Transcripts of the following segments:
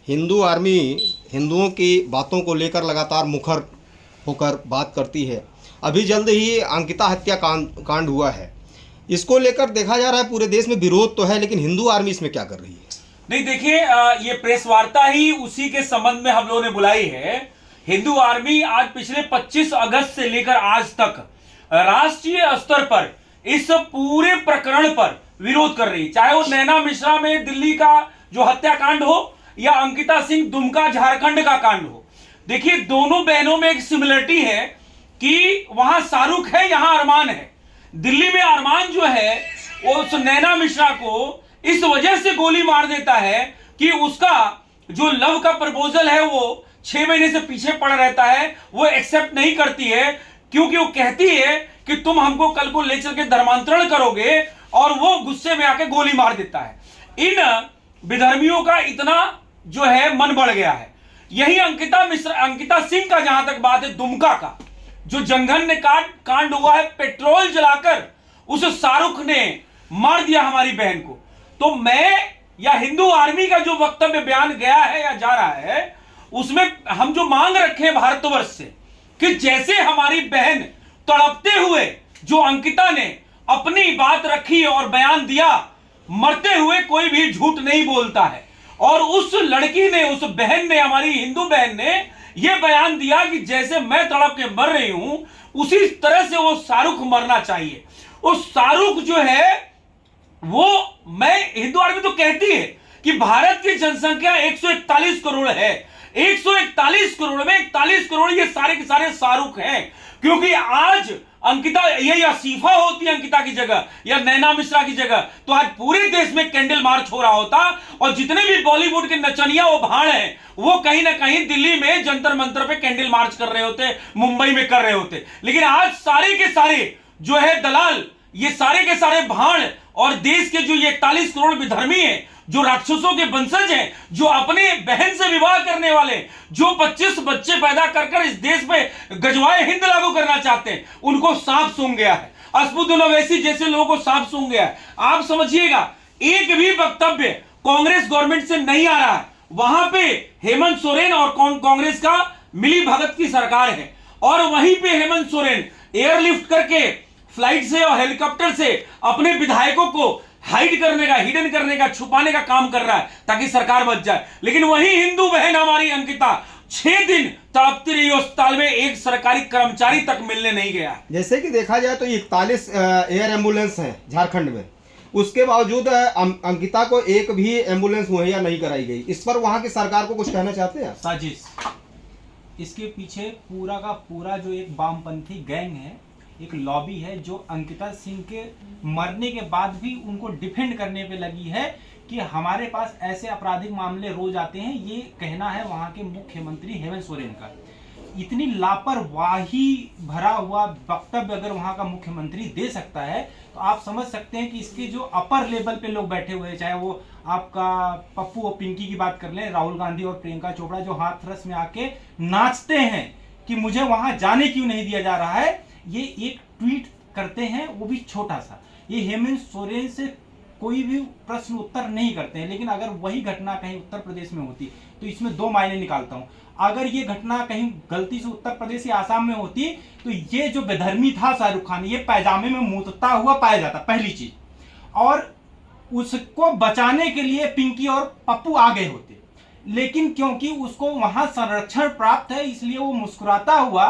Hindu army हिंदुओं की बातों को लेकर लगातार मुखर होकर बात करती है। अभी जल्द ही अंकिता हत्या कांड हुआ है। इसको लेकर देखा जा रहा है पूरे देश में विरोध तो है, लेकिन हिंदू आर्मी इसमें क्या कर रही है? नहीं, देखिए, ये प्रेस वार्ता ही उसी के संबंध में हम लोगों ने बुलाई है। हिंदू आर्मी आज पिछले 25 अगस्त से लेकर आज तक राष्ट्रीय स्तर पर इस पूरे प्रकरण पर विरोध कर रही है, चाहे वो नैना मिश्रा में दिल्ली का जो हत्याकांड हो या अंकिता सिंह दुमका झारखंड का कांड हो। देखिए, दोनों बहनों में एक सिमिलरिटी है कि वहां शाहरुख है, यहां अरमान है। दिल्ली में अरमान जो है वो उस नैना मिश्रा को इस वजह से गोली मार देता है कि उसका जो लव का प्रपोजल है वो 6 महीने से पीछे पड़ रहता है, वो एक्सेप्ट नहीं करती है, क्योंकि वो कहती है कि तुम हमको कल को ले चल के धर्मांतरण करोगे, और वो गुस्से में आके गोली मार देता है। इन विधर्मियों का इतना जो है मन बढ़ गया है। यही अंकिता सिंह का जहां तक बात है, दुमका का जो जंघन्य कांड हुआ है, पेट्रोल जलाकर उस शाहरुख ने मार दिया हमारी बहन को। तो मैं या हिंदू आर्मी का जो वक्तव्य बयान गया है या जा रहा है, उसमें हम जो मांग रखे हैं भारतवर्ष से कि जैसे हमारी बहन तड़पते हुए जो अंकिता ने अपनी बात रखी और बयान दिया, मरते हुए कोई भी झूठ नहीं बोलता है, और उस लड़की ने, उस बहन ने, हमारी हिंदू बहन ने यह बयान दिया कि जैसे मैं तड़प के मर रही हूं, उसी तरह से वो शाहरुख मरना चाहिए। वो शाहरुख जो है वो, मैं हिंदू आर्मी तो कहती है कि भारत की जनसंख्या 141 करोड़ है। 141 करोड़ में 41 करोड़ ये सारे के सारे शाहरुख हैं, क्योंकि आज अंकिता, ये आसिफा होती अंकिता की जगह या नैना मिश्रा की जगह, तो आज पूरे देश में कैंडल मार्च हो रहा होता, और जितने भी बॉलीवुड के नचनिया वो भाड़ हैं, वो कहीं ना कहीं दिल्ली में जंतर मंतर पे कैंडल मार्च कर रहे होते, मुंबई में कर रहे होते। लेकिन आज सारे के सारे जो है दलाल, ये सारे के सारे भाड़, और देश के जो ये 41 करोड़ विधर्मी हैं, जो राक्षसों के वंशज हैं, जो अपने बहन से विवाह करने वाले, जो 25 बच्चे पैदा कर इस देश पे गजवाए हिंद लागू करना चाहते हैं, उनको सांप सूंघ गया है। असदुद्दीन ओवैसी जैसे लोगों को सांप सूंघ गया है। आप समझिएगा, एक भी वक्तव्य कांग्रेस गवर्नमेंट से नहीं आ रहा है। वहां पे हेमंत सोरेन और कांग्रेस का मिली भगत की सरकार है, और वहीं पे हेमंत सोरेन एयरलिफ्ट करके, फ्लाइट से और हेलीकॉप्टर से अपने विधायकों को हाइड करने का, हिडन करने का, छुपाने का काम कर रहा है ताकि सरकार बच जाए। लेकिन वही हिंदू बहन हमारी अंकिता 6 दिन तड़पती रही अस्पताल में, एक सरकारी कर्मचारी तक मिलने नहीं गया। जैसे कि देखा जाए तो 41 एयर एम्बुलेंस है झारखंड में, उसके बावजूद अंकिता को एक भी एम्बुलेंस मुहैया नहीं कराई गई। इस पर वहां की सरकार को कुछ कहना चाहते हैं? साजिश, इसके पीछे पूरा का पूरा जो एक वामपंथी गैंग है, एक लॉबी है, जो अंकिता सिंह के मरने के बाद भी उनको डिफेंड करने पे लगी है कि हमारे पास ऐसे आपराधिक मामले रोज आते हैं। ये कहना है वहां के मुख्यमंत्री हेमंत सोरेन का। इतनी लापरवाही भरा हुआ वक्तव्य अगर वहां का मुख्यमंत्री दे सकता है, तो आप समझ सकते हैं कि इसके जो अपर लेवल पे लोग बैठे हुए हैं, चाहे वो आपका पप्पू और पिंकी की बात कर लें, राहुल गांधी और प्रियंका चोपड़ा, जो हाथरस में आके नाचते हैं कि मुझे वहां जाने क्यों नहीं दिया जा रहा है, ये एक ट्वीट करते हैं, वो भी छोटा सा। ये हेमंत सोरेन से कोई भी प्रश्न उत्तर नहीं करते हैं। लेकिन अगर वही घटना कहीं उत्तर प्रदेश में होती, तो इसमें 2 मायने निकालता हूं। अगर ये घटना कहीं गलती से उत्तर प्रदेश या आसाम में होती, तो ये जो बेधर्मी था शाहरुख खान, ये पैजामे में मूतता हुआ पाया जाता, पहली चीज। और उसको बचाने के लिए पिंकी और पप्पू आ गए होते, लेकिन क्योंकि उसको वहां संरक्षण प्राप्त है, इसलिए वो मुस्कुराता हुआ,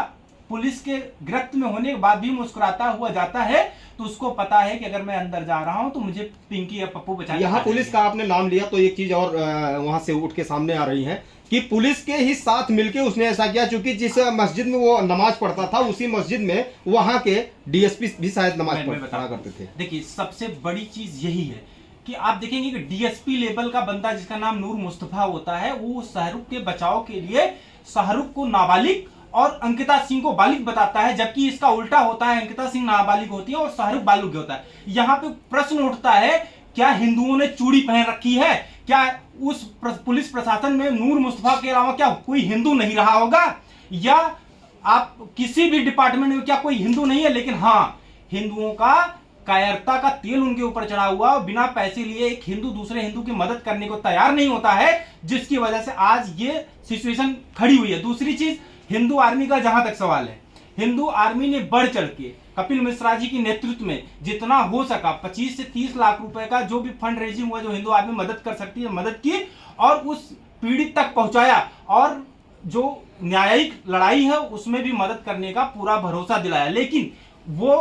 पुलिस के गिरफ्त में होने के बाद भी मुस्कुराता हुआ जाता है। तो उसको पता है कि अगर मैं अंदर जा रहा हूं तो मुझे पिंकी या पप्पू बचाने। यहाँ पुलिस का आपने नाम लिया तो एक चीज और वहां से उठ के सामने आ रही है कि पुलिस के ही साथ मिलके उसने ऐसा किया, चूंकि जिस मस्जिद में वो नमाज पढ़ता था, उसी मस्जिद में वहां के डीएसपी भी शायद नमाज पढ़ा करते थे। देखिए, सबसे बड़ी चीज यही है कि आप देखेंगे कि डीएसपी लेवल का बंदा जिसका नाम नूर मुस्तफा होता है, वो शाहरुख के बचाव के लिए शाहरुख को नाबालिग और अंकिता सिंह को बालिग बताता है, जबकि इसका उल्टा होता है, अंकिता सिंह नाबालिग होती है और शाहरुख बालिग होता है। यहाँ पे प्रश्न उठता है, क्या हिंदुओं ने चूड़ी पहन रखी है? क्या उस पुलिस प्रशासन में नूर मुस्तफा के अलावा क्या कोई हिंदू नहीं रहा होगा? या आप किसी भी डिपार्टमेंट में क्या कोई हिंदू नहीं है? लेकिन हाँ, हिंदुओं का कायरता का तेल उनके ऊपर चढ़ा हुआ और बिना पैसे लिए एक हिंदू दूसरे हिंदू की मदद करने को तैयार नहीं होता है, जिसकी वजह से आज ये सिचुएशन खड़ी हुई है। दूसरी चीज, हिंदू आर्मी का जहां तक सवाल है, हिंदू आर्मी ने बढ़ चढ़ के कपिल मिश्रा जी की नेतृत्व में जितना हो सका 25 से 30 लाख रुपए का जो भी फंड रेजिंग हुआ, जो हिंदू आर्मी मदद कर सकती है मदद की और उस पीड़ित तक पहुंचाया, और जो न्यायिक लड़ाई है उसमें भी मदद करने का पूरा भरोसा दिलाया। लेकिन वो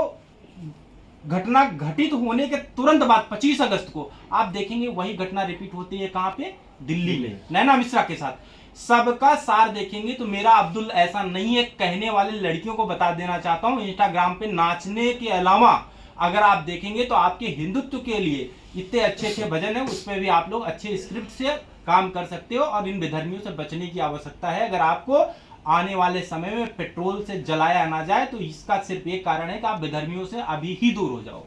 घटना घटित होने के तुरंत बाद 25 अगस्त को आप देखेंगे वही घटना रिपीट होती है। कहां पे? दिल्ली में, नैना मिश्रा के साथ। सबका सार देखेंगे तो मेरा अब्दुल ऐसा नहीं है। कहने वाले लड़कियों को बता देना चाहता हूं, इंस्टाग्राम पे नाचने के अलावा अगर आप देखेंगे तो आपके हिंदुत्व के लिए इतने अच्छे अच्छे भजन है, उस पर भी आप लोग अच्छे स्क्रिप्ट से काम कर सकते हो और इन विधर्मियों से बचने की आवश्यकता है। अगर आपको आने वाले समय में पेट्रोल से जलाया ना जाए तो इसका सिर्फ एक कारण है कि आप विधर्मियों से अभी ही दूर हो जाओ।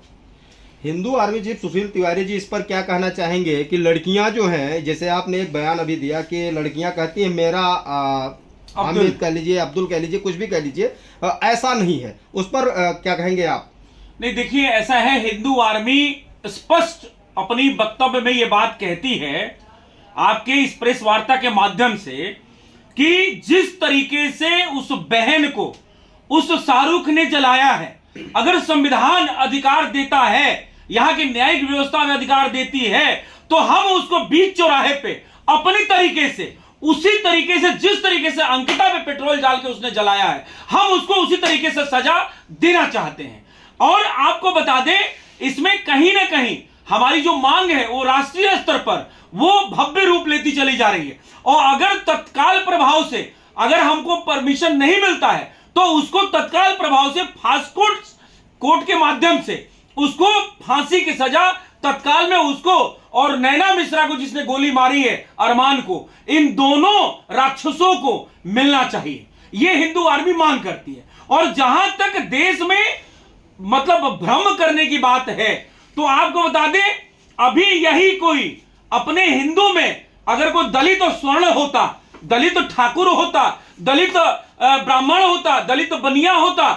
हिंदू आर्मी चीफ सुशील तिवारी जी इस पर क्या कहना चाहेंगे कि लड़कियां जो हैं, जैसे आपने एक बयान अभी दिया कि लड़कियां कहती हैं मेरा हामिद कह लीजिए, अब्दुल कह लीजिए, कुछ भी कह लीजिए, ऐसा नहीं है, उस पर क्या कहेंगे आप? नहीं, देखिए ऐसा है, हिंदू आर्मी स्पष्ट अपनी वक्तव्य में ये बात कहती है आपके इस प्रेस वार्ता के माध्यम से कि जिस तरीके से उस बहन को उस शाहरुख ने जलाया है, अगर संविधान अधिकार देता है, यहां की न्यायिक व्यवस्था में अधिकार देती है, तो हम उसको बीच चौराहे पे अपनी तरीके से, उसी तरीके से जिस तरीके से अंकिता पे पेट्रोल डाल के उसने जलाया है, हम उसको उसी तरीके से सजा देना चाहते हैं। और आपको बता दें, इसमें कहीं ना कहीं हमारी जो मांग है वो राष्ट्रीय स्तर पर वो भव्य रूप लेती चली जा रही है। और अगर तत्काल प्रभाव से अगर हमको परमिशन नहीं मिलता है तो उसको तत्काल प्रभाव से फास्ट कोर्ट के माध्यम से उसको फांसी की सजा तत्काल में उसको और नैना मिश्रा को जिसने गोली मारी है अरमान को, इन दोनों राक्षसों को मिलना चाहिए, यह हिंदू आर्मी मांग करती है। और जहां तक देश में मतलब भ्रम करने की बात है तो आपको बता दें, अभी यही कोई अपने हिंदू में अगर कोई दलित और स्वर्ण होता, दलित ठाकुर होता, दलित ब्राह्मण होता, दलित बनिया होता,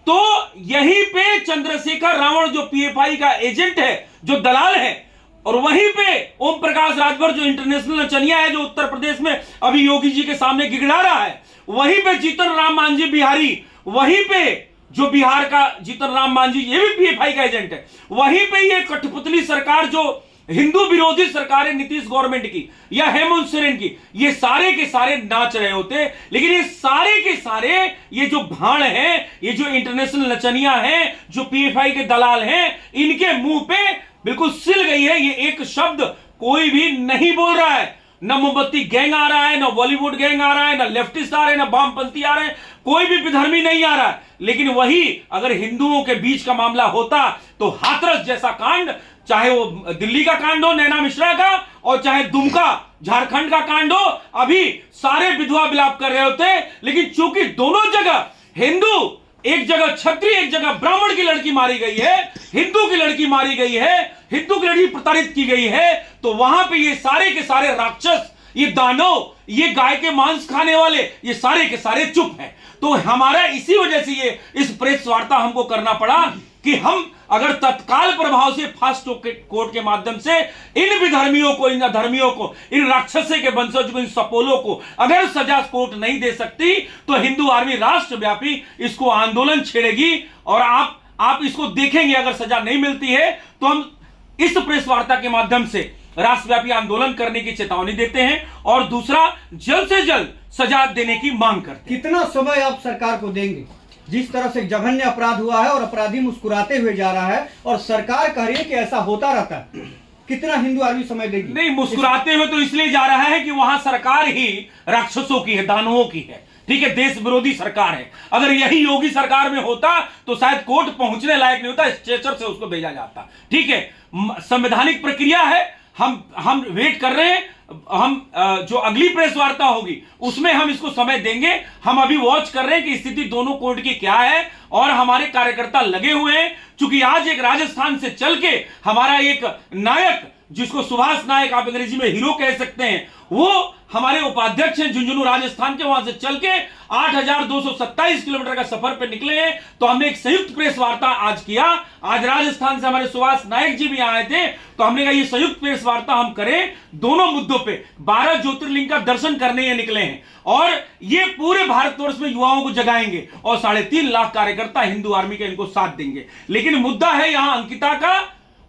तो यहीं पे चंद्रशेखर रावण जो पीएफआई का एजेंट है, जो दलाल है, और वहीं पे ओम प्रकाश राजभर जो इंटरनेशनल नचनिया है, जो उत्तर प्रदेश में अभी योगी जी के सामने गिगड़ा रहा है, वहीं पे जीतन राम मांझी बिहारी, वहीं पे जो बिहार का जीतन राम मांझी ये भी पीएफआई का एजेंट है, वहीं पे ये कठपुतली सरकार जो हिंदू विरोधी सरकार है नीतीश गवर्नमेंट की या हेमंत सोरेन की, ये सारे के सारे नाच रहे होते। लेकिन ये सारे के सारे ये जो भाड़ हैं, ये जो इंटरनेशनल नचनिया हैं, जो पीएफआई के दलाल हैं, इनके मुंह पे बिल्कुल सिल गई है, ये एक शब्द कोई भी नहीं बोल रहा है। न मोमबत्ती गैंग आ रहा है, न बॉलीवुड गैंग आ रहा है, न लेफ्टिस्ट आ रहे हैं, न वामपंथी आ रहे हैं, कोई भी विधर्मी नहीं आ रहा है। लेकिन वही अगर हिंदुओं के बीच का मामला होता तो हाथरस जैसा कांड, चाहे वो दिल्ली का कांड हो नैना मिश्रा का, और चाहे दुमका झारखंड का कांड हो, अभी सारे विधवा विलाप कर रहे होते। लेकिन चूंकि दोनों जगह हिंदू, एक जगह क्षत्रिय, एक जगह ब्राह्मण की लड़की मारी गई है, हिंदू की लड़की मारी गई है, हिंदू की लड़की प्रताड़ित की गई है, तो वहां पे ये सारे के सारे राक्षस, ये दानव, ये गाय के मांस खाने वाले, ये सारे के सारे चुप हैं। तो हमारा इसी वजह से ये इस प्रेस वार्ता हमको करना पड़ा कि हम अगर तत्काल प्रभाव से फास्ट कोर्ट के माध्यम से इन विधर्मियों को, इन अधर्मियों को, इन राक्षसे के वंशज को, इन सपोलों को अगर सजा कोर्ट नहीं दे सकती तो हिंदू आर्मी राष्ट्रव्यापी इसको आंदोलन छेड़ेगी। और आप इसको देखेंगे, अगर सजा नहीं मिलती है तो हम इस प्रेस वार्ता के माध्यम से राष्ट्रव्यापी आंदोलन करने की चेतावनी देते हैं और दूसरा, जल्द से जल्द सजा देने की मांग करते हैं। कितना समय आप सरकार को देंगे? जिस तरह से जघन्य अपराध हुआ है और अपराधी मुस्कुराते हुए जा रहा है और सरकार कह रही है कि ऐसा होता रहता है, कितना हिंदू आर्मी समय देगी? नहीं, मुस्कुराते हुए तो इसलिए जा रहा है कि वहां सरकार ही राक्षसों की है, दानवों की है, ठीक है, देश विरोधी सरकार है। अगर यही योगी सरकार में होता तो शायद कोर्ट पहुंचने लायक नहीं होता, स्ट्रेचर से उसको भेजा जाता। ठीक है, संवैधानिक प्रक्रिया है, हम वेट कर रहे हैं, हम जो अगली प्रेस वार्ता होगी उसमें हम इसको समय देंगे। हम अभी वॉच कर रहे हैं कि स्थिति दोनों कोर्ट की क्या है और हमारे कार्यकर्ता लगे हुए हैं। चूंकि आज एक राजस्थान से चल के हमारा एक नायक, जिसको सुभाष नायक आप अंग्रेजी में हीरो कह सकते हैं, वो हमारे उपाध्यक्ष हैं झुंझुनू राजस्थान के, वहां से चल के 8,227 किलोमीटर का सफर पे निकले हैं। तो हमने एक संयुक्त प्रेस वार्ता आज किया। आज राजस्थान से हमारे सुभाष नायक जी भी आए थे, तो हमने कहा ये संयुक्त प्रेस वार्ता हम करें दोनों मुद्दों पे। 12 ज्योतिर्लिंग का दर्शन करने ये निकले हैं और ये पूरे भारतवर्ष में युवाओं को जगाएंगे और 3.5 लाख कार्यकर्ता हिंदू आर्मी के इनको साथ देंगे। लेकिन मुद्दा है यहां अंकिता का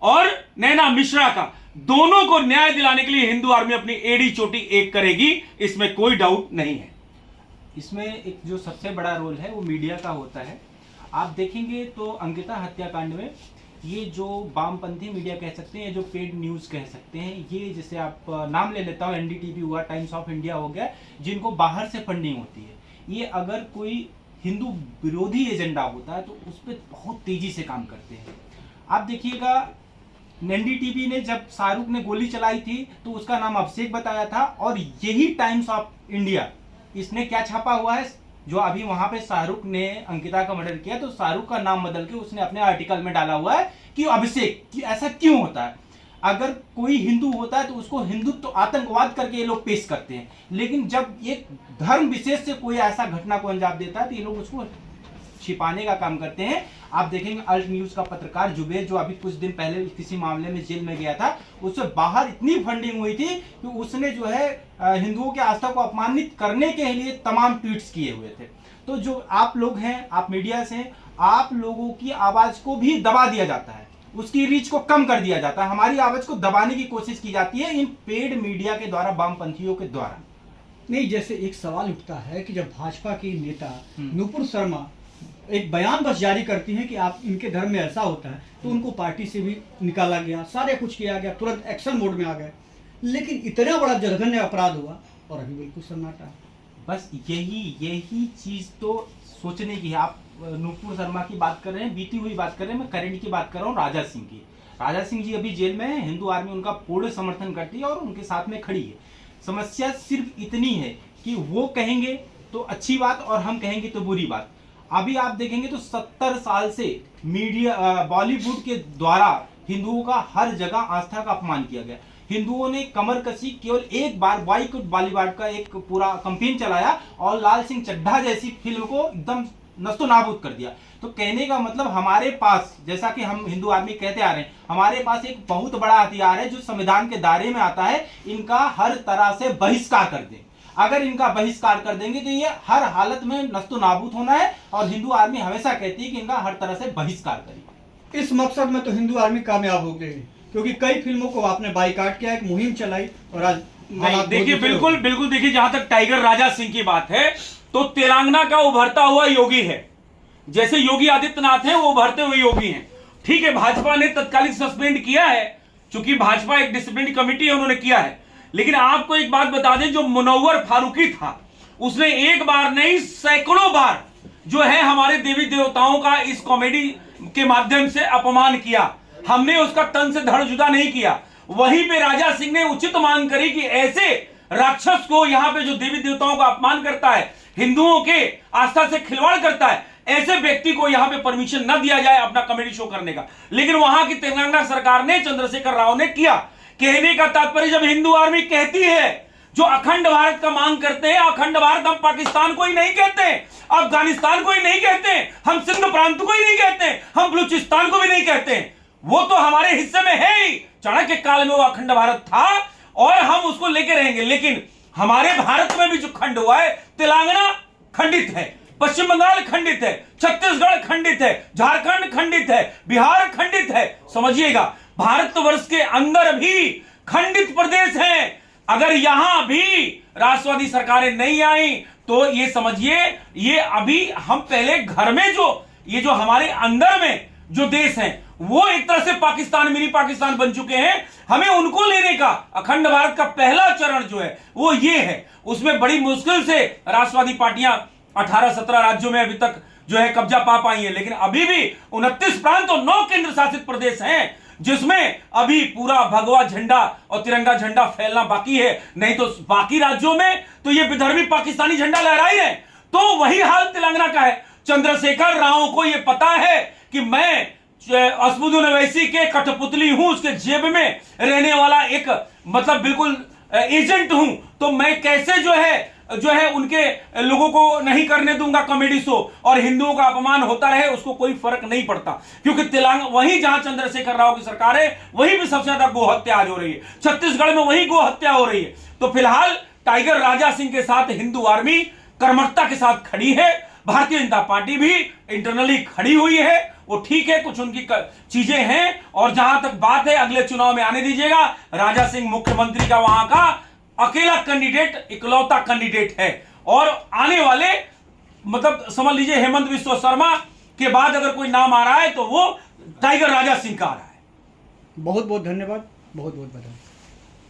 और नैना मिश्रा का। दोनों को न्याय दिलाने के लिए हिंदू आर्मी अपनी एड़ी चोटी एक करेगी, इसमें कोई डाउट नहीं है। इसमें एक जो सबसे बड़ा रोल है वो मीडिया का होता है। आप देखेंगे तो अंकिता हत्याकांड में ये जो वामपंथी मीडिया कह सकते हैं, जो पेड न्यूज कह सकते हैं, ये जैसे आप नाम ले लेता हूँ, एनडीटीवी हुआ, टाइम्स ऑफ इंडिया हो गया, जिनको बाहर से फंडिंग होती है, ये अगर कोई हिंदू विरोधी एजेंडा होता है तो उस पर बहुत तेजी से काम करते हैं। आप देखिएगा एनडीटीवी ने जब शाहरुख ने गोली चलाई थी तो उसका नाम अभिषेक बताया था, और यही टाइम्स ऑफ इंडिया इसने क्या छापा हुआ है, जो अभी वहां पे शाहरुख ने अंकिता का मर्डर किया तो शाहरुख का नाम बदल के उसने अपने आर्टिकल में डाला हुआ है कि अभिषेक, कि ऐसा क्यों होता है। अगर कोई हिंदू होता है तो उसको हिंदुत्व तो आतंकवाद करके ये लोग पेश करते हैं, लेकिन जब एक धर्म विशेष से कोई ऐसा घटना को अंजाम देता है तो ये लोग उसको छिपाने का काम करते हैं। आप देखेंगे अल्ट न्यूज का पत्रकार जुबेर, जो अभी कुछ दिन पहले किसी मामले में जेल में गया था, उससे बाहर इतनी फंडिंग हुई थी कि उसने जो है हिंदुओं की आस्था को अपमानित करने के लिए तमाम ट्वीट्स किए हुए थे। तो जो आप लोग हैं, आप मीडिया से, आप लोगों की आवाज को भी दबा दिया जाता है, उसकी रीच को कम कर दिया जाता है, हमारी आवाज को दबाने की कोशिश की जाती है इन पेड मीडिया के द्वारा, वामपंथियों के द्वारा। नहीं, जैसे एक सवाल उठता है कि जब भाजपा की नेता नुपुर शर्मा एक बयान बस जारी करती हैं कि आप इनके धर्म में ऐसा होता है, तो उनको पार्टी से भी निकाला गया, सारे कुछ किया गया, तुरंत एक्शन मोड में आ गए, लेकिन इतना बड़ा जघन्य अपराध हुआ और अभी बिल्कुल सन्नाटा है। बस यही चीज तो सोचने की है। आप नुपुर शर्मा की बात कर रहे हैं, बीती हुई बात कर रहे हैं, मैं करंट की बात कर रहा हूँ, राजा सिंह की। राजा सिंह जी अभी जेल में है, हिंदू आर्मी उनका पूर्ण समर्थन करती है और उनके साथ में खड़ी है। समस्या सिर्फ इतनी है कि वो कहेंगे तो अच्छी बात और हम कहेंगे तो बुरी बात। अभी आप देखेंगे तो 70 साल से मीडिया, बॉलीवुड के द्वारा हिंदुओं का हर जगह आस्था का अपमान किया गया। हिंदुओं ने कमर कसी, केवल एक बार बॉयकॉट बॉलीवुड का एक पूरा कैंपेन चलाया और लाल सिंह चड्ढा जैसी फिल्म को एकदम नस्तो नाबूद कर दिया। तो कहने का मतलब हमारे पास, जैसा कि हम हिंदू आर्मी कहते आ रहे हैं, हमारे पास एक बहुत बड़ा हथियार है जो संविधान के दायरे में आता है, इनका हर तरह से बहिष्कार कर दें। अगर इनका बहिष्कार कर देंगे तो ये हर हालत में नस्तो नाबूद होना है, और हिंदू आर्मी हमेशा कहती है कि इनका हर तरह से बहिष्कार करें। इस मकसद में तो हिंदू आर्मी कामयाब हो गई, क्योंकि कई फिल्मों को आपने बाइकाट किया, एक मुहिम चलाई और आज देखिए बिल्कुल देखिए, जहां तक टाइगर राजा सिंह की बात है तो तेलंगाना का उभरता हुआ योगी है। जैसे योगी आदित्यनाथ है वो उभरते हुए योगी हैं। ठीक है, भाजपा ने तत्कालिक सस्पेंड किया है, चूंकि भाजपा एक डिसिप्लिन कमेटी है, उन्होंने किया है। लेकिन आपको एक बात बता दें, जो मुनव्वर फारूकी था उसने एक बार नहीं सैकड़ों बार जो है हमारे देवी देवताओं का इस कॉमेडी के माध्यम से अपमान किया। हमने उसका तन से धड़ जुदा नहीं किया। वहीं पे राजा सिंह ने उचित मांग करी कि ऐसे राक्षस को, यहां पे जो देवी देवताओं का अपमान करता है, हिंदुओं के आस्था से खिलवाड़ करता है, ऐसे व्यक्ति को यहां पे परमिशन न दिया जाए अपना कॉमेडी शो करने का। लेकिन वहां की तेलंगाना सरकार ने, चंद्रशेखर राव ने किया। कहने का तात्पर्य, जब हिंदू आर्मी कहती है, जो अखंड भारत का मांग करते हैं, अखंड भारत हम पाकिस्तान को ही नहीं कहते, अफगानिस्तान को ही नहीं कहते, हम सिंध प्रांत को ही नहीं कहते, हम बलूचिस्तान को भी नहीं कहते, वो तो हमारे हिस्से में है ही। चाणक्य काल में वो अखंड भारत था और हम उसको लेके रहेंगे। लेकिन हमारे भारत में भी जो खंड हुआ है, तेलंगाना खंडित है, पश्चिम बंगाल खंडित है, छत्तीसगढ़ खंडित है, झारखंड खंडित है, बिहार खंडित है। समझिएगा, भारतवर्ष के अंदर भी खंडित प्रदेश हैं। अगर यहां भी राष्ट्रवादी सरकारें नहीं आई तो ये समझिए, ये अभी हम पहले घर में जो हमारे अंदर में जो देश हैं, वो एक तरह से पाकिस्तान, मिनी पाकिस्तान बन चुके हैं। हमें उनको लेने का अखंड भारत का पहला चरण जो है वो ये है। उसमें बड़ी मुश्किल से राष्ट्रवादी पार्टियां 18-17 राज्यों में अभी तक जो है कब्जा पा पाई है। लेकिन अभी भी 29 प्रांत और 9 केंद्र शासित प्रदेश हैं, जिसमें अभी पूरा भगवा झंडा और तिरंगा झंडा फैलना बाकी है। नहीं तो बाकी राज्यों में तो ये विधर्मी पाकिस्तानी झंडा लहरा ही रहे। तो वही हाल तेलंगाना का है। चंद्रशेखर राव को यह पता है कि मैं असदुद्दीन ओवैसी के कठपुतली हूं, उसके जेब में रहने वाला एक, मतलब बिल्कुल एजेंट हूं, तो मैं कैसे जो है उनके लोगों को नहीं करने दूंगा कॉमेडी शो और हिंदुओं का अपमान होता रहे, उसको कोई फर्क नहीं पड़ता। क्योंकि तेलंगाना वहीं जहां चंद्रशेखर राव की सरकार है वहीं भी सबसे ज्यादा गोहत्या आज हो रही है, छत्तीसगढ़ में वही गोहत्या हो रही है। तो फिलहाल टाइगर राजा सिंह के साथ हिंदू आर्मी कर्मठता के साथ खड़ी है, भारतीय जनता पार्टी भी इंटरनली खड़ी हुई है। वो ठीक है, कुछ उनकी चीजें हैं, और जहां तक बात है अगले चुनाव में आने दीजिएगा, राजा सिंह मुख्यमंत्री का वहां का अकेला कैंडिडेट, इकलौता कैंडिडेट है। और आने वाले मतलब समझ लीजिए हेमंत बिस्वा शर्मा के बाद अगर कोई नाम आ रहा है तो वो टाइगर राजा सिंह का आ रहा है। बहुत बहुत धन्यवाद, बहुत बहुत बधाई।